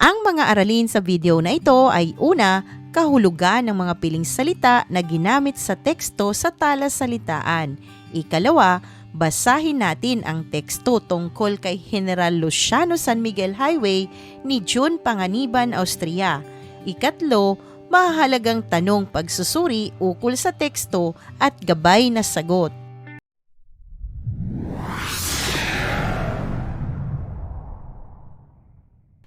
Ang mga aralin sa video na ito ay una, kahulugan ng mga piling salita na ginamit sa teksto sa talasalitaan. Ikalawa, basahin natin ang teksto tungkol kay General Luciano San Miguel Highway ni June Panganiban, Austria. Ikatlo, mahalagang tanong pagsusuri ukol sa teksto at gabay na sagot.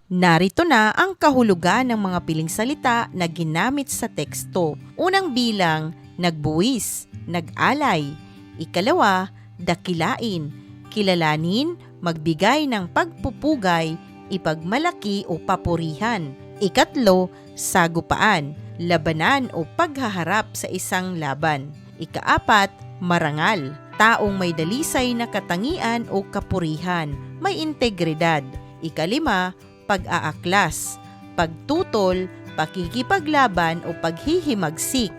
Narito na ang kahulugan ng mga piling salita na ginamit sa teksto. Unang bilang, nagbuwis, nag-alay. Ikalawa, dakilain, kilalanin, magbigay ng pagpupugay, ipagmalaki o papurihan. Ikatlo, sagupaan, labanan o paghaharap sa isang laban. Ikaapat, marangal, taong may dalisay na katangian o kapurihan, may integridad. Ikalima, pag-aaklas, pagtutol, pakikipaglaban o paghihimagsik.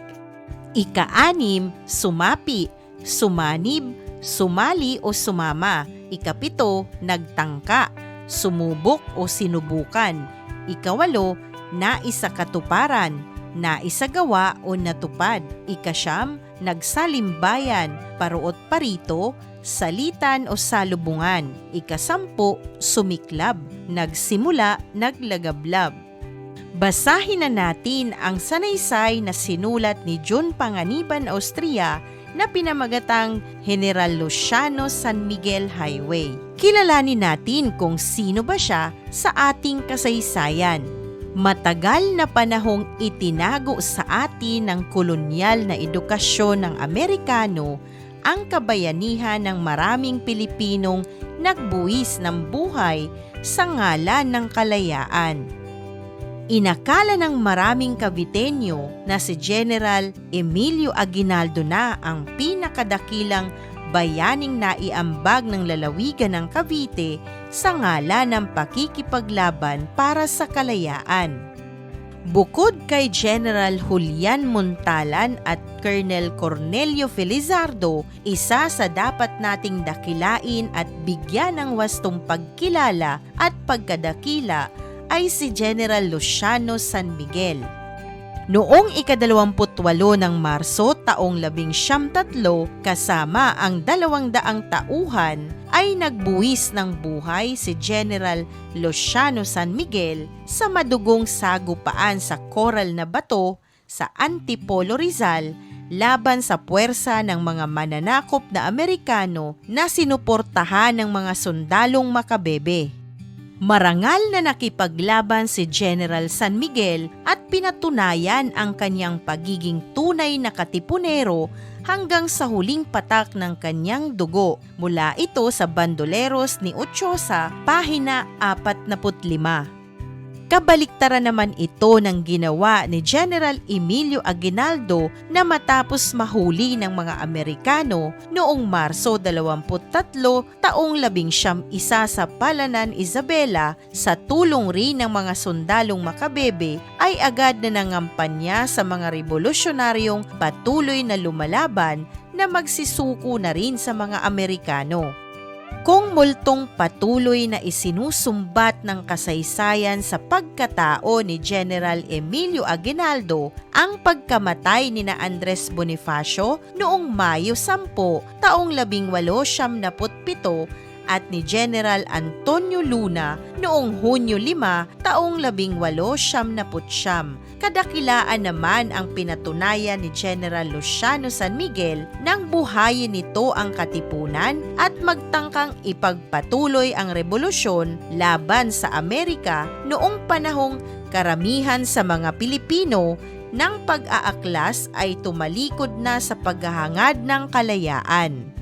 Ika-anim, sumapi, sumanib, sumali o sumama. Ikapito, nagtangka, sumubok o sinubukan. Ikawalo, naisakatuparan, naisagawa o natupad. Ikasyam, nagsalimbayan, paruot parito, salitan o salubungan. Ikasampu, sumiklab, nagsimula, naglagablab. Basahin na natin ang sanaysay na sinulat ni June Panganiban, Austria na pinamagatang General Luciano San Miguel Highway. Kilalanin natin kung sino ba siya sa ating kasaysayan. Matagal na panahong itinago sa atin ng kolonyal na edukasyon ng Amerikano ang kabayanihan ng maraming Pilipinong nagbuwis ng buhay sa ngalan ng kalayaan. Inakala ng maraming Caviteño na si General Emilio Aguinaldo na ang pinakadakilang bayaning naiambag ng lalawigan ng Cavite sa ngalan ng pakikipaglaban para sa kalayaan. Bukod kay General Julian Montalan at Colonel Cornelio Felizardo, isa sa dapat nating dakilain at bigyan ng wastong pagkilala at pagkadakila ay si General Luciano San Miguel. Noong ika-28 ng Marso taong 1903 kasama ang 200 tauhan ay nagbuwis ng buhay si General Luciano San Miguel sa madugong sagupaan sa Coral na Bato sa Antipolo, Rizal laban sa puwersa ng mga mananakop na Amerikano na sinuportahan ng mga sundalong Makabebe. Marangal na nakipaglaban si General San Miguel at pinatunayan ang kanyang pagiging tunay na katipunero hanggang sa huling patak ng kanyang dugo. Mula ito sa Bandoleros ni Ochoa, pahina 45. Kabaliktaran naman ito ng ginawa ni General Emilio Aguinaldo na matapos mahuli ng mga Amerikano noong Marso 23 taong 11 sa Palanan, Isabela sa tulong rin ng mga sundalong Makabebe ay agad na nangampanya sa mga revolusyonaryong patuloy na lumalaban na magsisuko na rin sa mga Amerikano. Kung multong patuloy na isinusumbat ng kasaysayan sa pagkatao ni General Emilio Aguinaldo ang pagkamatay ni Andres Bonifacio noong Mayo 10 taong 1897 at ni General Antonio Luna noong Hunyo 5 taong 1899. Kadakilaan naman ang pinatunayan ni General Luciano San Miguel nang buhayin nito ang katipunan at magtangkang ipagpatuloy ang revolusyon laban sa Amerika noong panahong karamihan sa mga Pilipino ng pag-aaklas ay tumalikod na sa paghahangad ng kalayaan.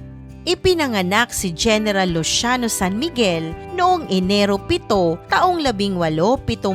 Ipinanganak si General Luciano San Miguel noong Enero 7 taong 1875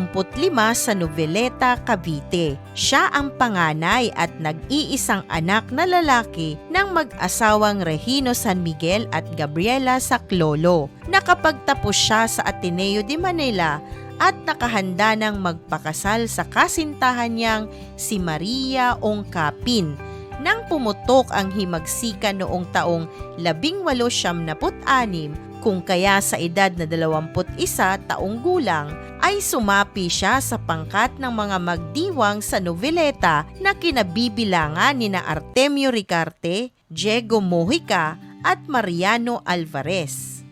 sa Noveleta, Cavite. Siya ang panganay at nag-iisang anak na lalaki ng mag-asawang Regino San Miguel at Gabriela Saclolo. Nakapagtapos siya sa Ateneo de Manila at nakahanda ng magpakasal sa kasintahan niyang si Maria Ongkapin. Nang pumutok ang himagsikan noong taong 1876, kung kaya sa edad na 21 taong gulang ay sumapi siya sa pangkat ng mga magdiwang sa noveleta na kinabibilangan nina Artemio Ricarte, Diego Mojica at Mariano Alvarez.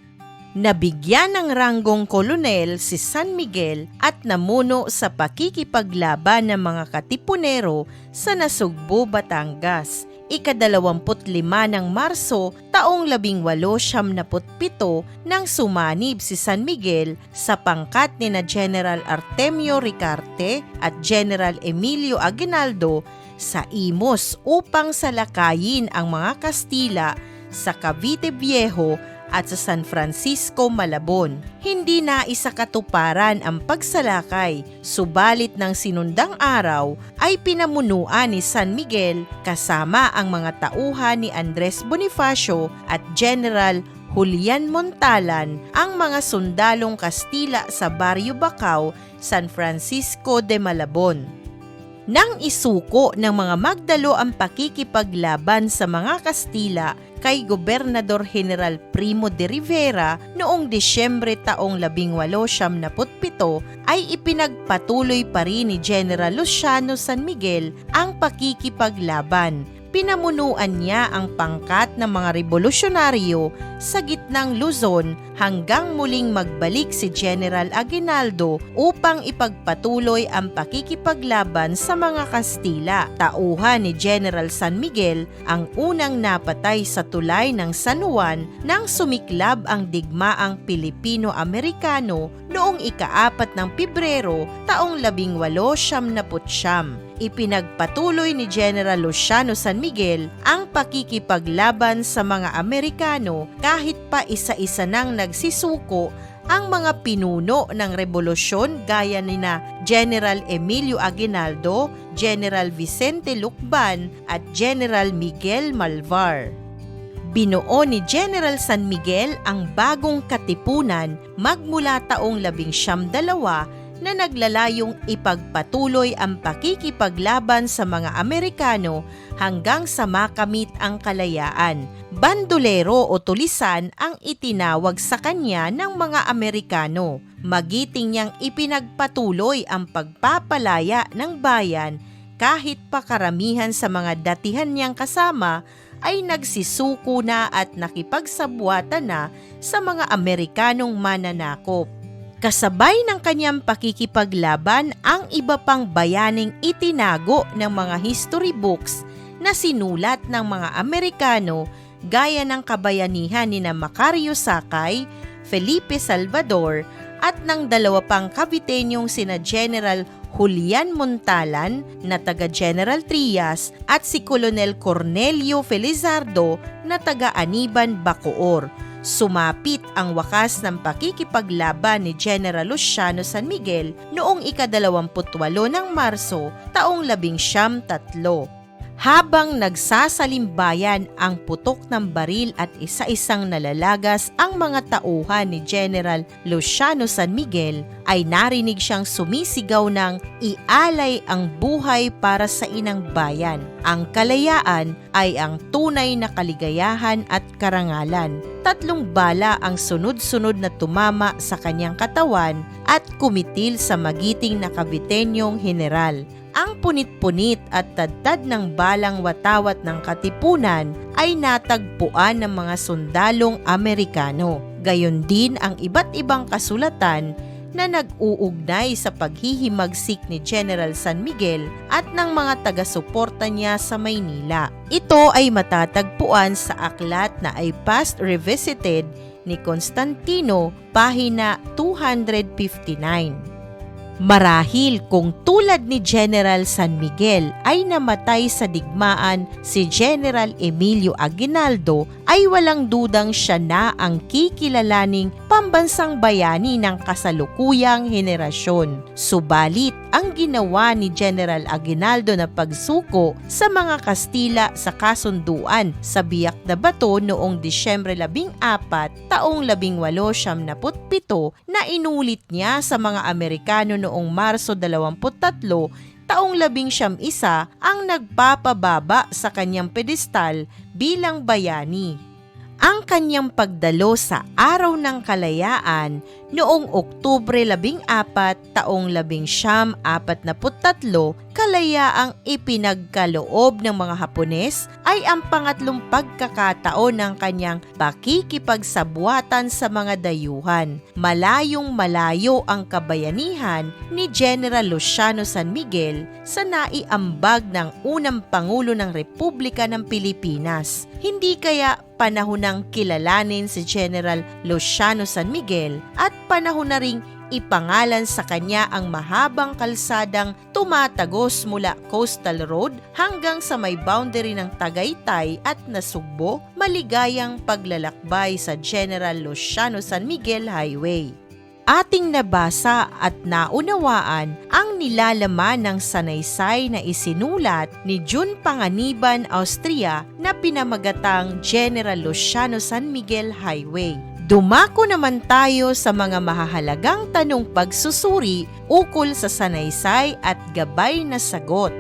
Nabigyan ng ranggong kolonel si San Miguel at namuno sa pakikipaglaban ng mga katipunero sa Nasugbu, Batangas. Ika-25 ng Marso taong 1877 nang sumanib si San Miguel sa pangkat ni na General Artemio Ricarte at General Emilio Aguinaldo sa Imos upang salakayin ang mga Kastila sa Cavite Viejo at sa San Francisco, Malabon. Hindi na isakatuparan ang pagsalakay, subalit ng sinundang araw ay pinamunuan ni San Miguel kasama ang mga tauhan ni Andres Bonifacio at General Julian Montalan ang mga sundalong Kastila sa Barrio Bacau, San Francisco de Malabon. Nang isuko ng mga Magdalo ang pakikipaglaban sa mga Kastila kay Gobernador General Primo de Rivera noong Disyembre taong 1877 ay ipinagpatuloy pa rin ni General Luciano San Miguel ang pakikipaglaban. Pinamunuan niya ang pangkat ng mga revolusyonaryo sa gitnang Luzon hanggang muling magbalik si General Aguinaldo upang ipagpatuloy ang pakikipaglaban sa mga Kastila. Tauhan ni General San Miguel ang unang napatay sa tulay ng San Juan nang sumiklab ang digmaang Pilipino-Amerikano noong ika-4 ng Pebrero taong 1879. Ipinagpatuloy ni General Luciano San Miguel ang pakikipaglaban sa mga Amerikano kahit pa isa-isa nang nagsisuko ang mga pinuno ng rebolusyon gaya nina General Emilio Aguinaldo, General Vicente Lucban at General Miguel Malvar. Binuo ni General San Miguel ang bagong katipunan magmula taong 1902 na naglalayong ipagpatuloy ang pakikipaglaban sa mga Amerikano hanggang sa makamit ang kalayaan. Bandolero o tulisan ang itinawag sa kanya ng mga Amerikano. Magiting niyang ipinagpatuloy ang pagpapalaya ng bayan kahit pa karamihan sa mga datihan niyang kasama ay nagsisuko na at nakipagsabwatan na sa mga Amerikanong mananakop. Kasabay ng kanyang pakikipaglaban ang iba pang bayaning itinago ng mga history books na sinulat ng mga Amerikano gaya ng kabayanihan ni na Macario Sakay, Felipe Salvador at ng dalawa pang Caviteñong sina General Julian Montalan na taga General Trias at si Colonel Cornelio Felizardo na taga Aniban, Bacoor. Sumapit ang wakas ng pakikipaglaban ni General Luciano San Miguel noong ika-28 ng Marso taong 1903. Habang nagsasalimbayan ang putok ng baril at isa-isang nalalagas ang mga tauhan ni General Luciano San Miguel, ay narinig siyang sumisigaw ng ialay ang buhay para sa inang bayan. Ang kalayaan ay ang tunay na kaligayahan at karangalan. 3 bala ang sunod-sunod na tumama sa kanyang katawan at kumitil sa magiting na Caviteñong general. Ang punit-punit at tadtad ng balang watawat ng katipunan ay natagpuan ng mga sundalong Amerikano. Gayon din ang iba't ibang kasulatan na nag-uugnay sa paghihimagsik ni General San Miguel at ng mga taga-suporta niya sa Maynila. Ito ay matatagpuan sa aklat na I Past Revisited ni Constantino, pahina 259. Marahil kung tulad ni General San Miguel ay namatay sa digmaan si General Emilio Aguinaldo, ay walang dudang siya na ang kikilalaning pambansang bayani ng kasalukuyang henerasyon. Subalit, ang ginawa ni General Aguinaldo na pagsuko sa mga Kastila sa kasunduan sa Biak na Bato noong Disyembre 14, taong 1877 na inulit niya sa mga Amerikano noong Marso 23, taong 1901 ang nagpapababa sa kanyang pedestal bilang bayani. Ang kanyang pagdalo sa Araw ng Kalayaan Noong Oktubre 14, taong 1943, kalayaang ipinagkaloob ng mga Hapones ay ang pangatlong pagkakataon ng kanyang pakikipagsabuatan sa mga dayuhan. Malayong malayo ang kabayanihan ni General Luciano San Miguel sa naiambag ng unang Pangulo ng Republika ng Pilipinas. Hindi kaya panahon ng kilalanin si General Luciano San Miguel at panahon na ring ipangalan sa kanya ang mahabang kalsadang tumatagos mula Coastal Road hanggang sa may boundary ng Tagaytay at Nasugbo, maligayang paglalakbay sa General Luciano San Miguel Highway. Ating nabasa at naunawaan ang nilalaman ng sanaysay na isinulat ni June Panganiban, Austria na pinamagatang General Luciano San Miguel Highway. Dumako naman tayo sa mga mahahalagang tanong pagsusuri ukol sa sanaysay at gabay na sagot.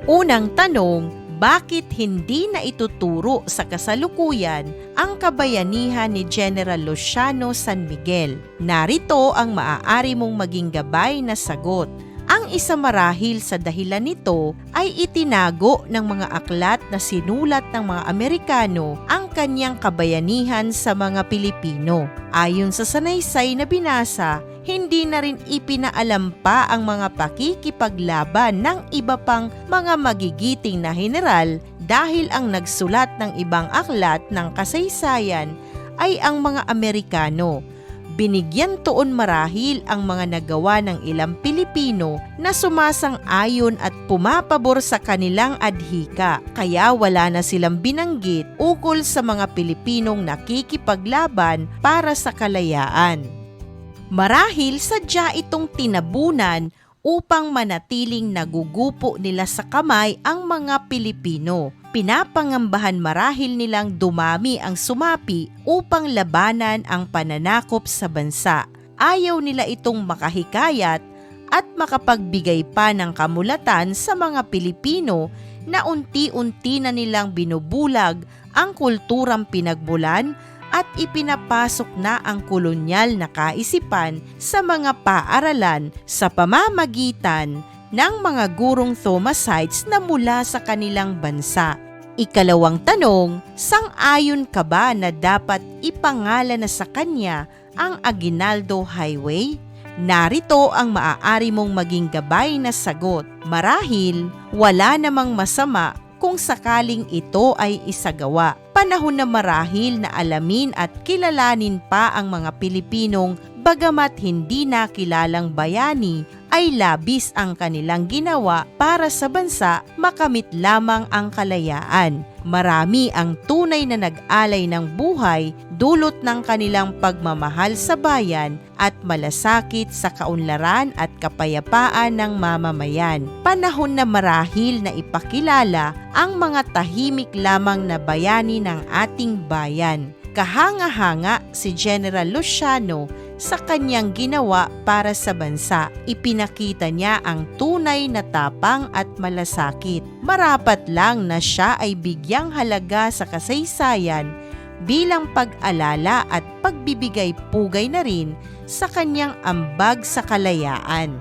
Unang tanong, bakit hindi na ituturo sa kasalukuyan ang kabayanihan ni General Luciano San Miguel? Narito ang maaari mong maging gabay na sagot. Ang isa marahil sa dahilan nito ay itinago ng mga aklat na sinulat ng mga Amerikano ang kanyang kabayanihan sa mga Pilipino. Ayon sa sanaysay na binasa, hindi na rin ipinaalam pa ang mga pakikipaglaban ng iba pang mga magigiting na general dahil ang nagsulat ng ibang aklat ng kasaysayan ay ang mga Amerikano. Binigyan tuon marahil ang mga nagawa ng ilang Pilipino na sumasang-ayon at pumapabor sa kanilang adhika, kaya wala na silang binanggit ukol sa mga Pilipinong nakikipaglaban para sa kalayaan. Marahil sadya itong tinabunan upang manatiling nagugupo nila sa kamay ang mga Pilipino. Pinapangambahan marahil nilang dumami ang sumapi upang labanan ang pananakop sa bansa. Ayaw nila itong makahikayat at makapagbigay pa ng kamulatan sa mga Pilipino na unti-unti na nilang binubulag ang kulturang pinagmulan at ipinapasok na ang kolonyal na kaisipan sa mga paaralan sa pamamagitan ng mga gurong Thomasites na mula sa kanilang bansa. Ikalawang tanong, sang-ayon ka ba na dapat ipangalan na sa kanya ang Aguinaldo Highway? Narito ang maaari mong maging gabay na sagot. Marahil, wala namang masama kung sakaling ito ay isagawa. Panahon na marahil na alamin at kilalanin pa ang mga Pilipinong bagamat hindi na kilalang bayani ay labis ang kanilang ginawa para sa bansa makamit lamang ang kalayaan. Marami ang tunay na nag-alay ng buhay dulot ng kanilang pagmamahal sa bayan at malasakit sa kaunlaran at kapayapaan ng mamamayan. Panahon na marahil na ipakilala ang mga tahimik lamang na bayani ng ating bayan. Kahanga-hanga si General Luciano sa kanyang ginawa para sa bansa. Ipinakita niya ang tunay na tapang at malasakit. Marapat lang na siya ay bigyang halaga sa kasaysayan bilang pag-alala at pagbibigay pugay na rin sa kanyang ambag sa kalayaan.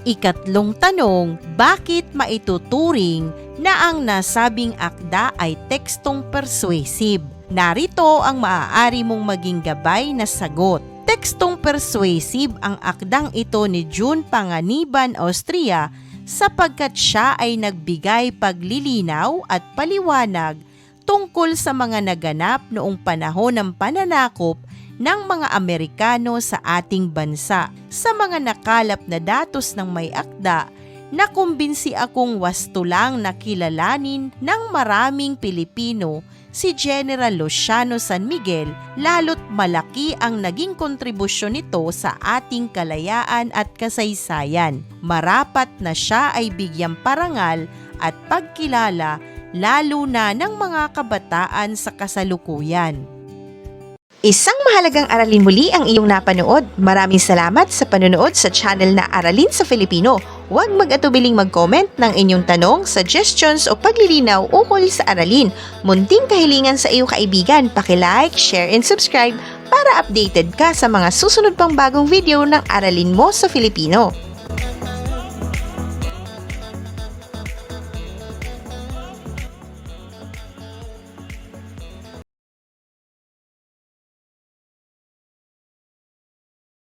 Ikatlong tanong, bakit maituturing na ang nasabing akda ay tekstong persuasive? Narito ang maaari mong maging gabay na sagot. Tekstong persuasive ang akdang ito ni June Panganiban, Austria, sapagkat siya ay nagbigay paglilinaw at paliwanag tungkol sa mga naganap noong panahon ng pananakop ng mga Amerikano sa ating bansa. Sa mga nakalap na datos ng may akda, nakumbinsi akong wasto lang na kilalanin ng maraming Pilipino si General Luciano San Miguel, lalo't malaki ang naging kontribusyon nito sa ating kalayaan at kasaysayan. Marapat na siya ay bigyang parangal at pagkilala lalo na ng mga kabataan sa kasalukuyan. Isang mahalagang aralin muli ang iyong napanood. Maraming salamat sa panonood sa channel na Aralin sa Filipino. Huwag mag-atubiling mag-comment ng inyong tanong, suggestions o paglilinaw ukol sa aralin. Munting kahilingan sa iyong kaibigan, paki-like, share and subscribe para para updated ka sa mga susunod pang bagong video ng Aralin Mo sa Filipino.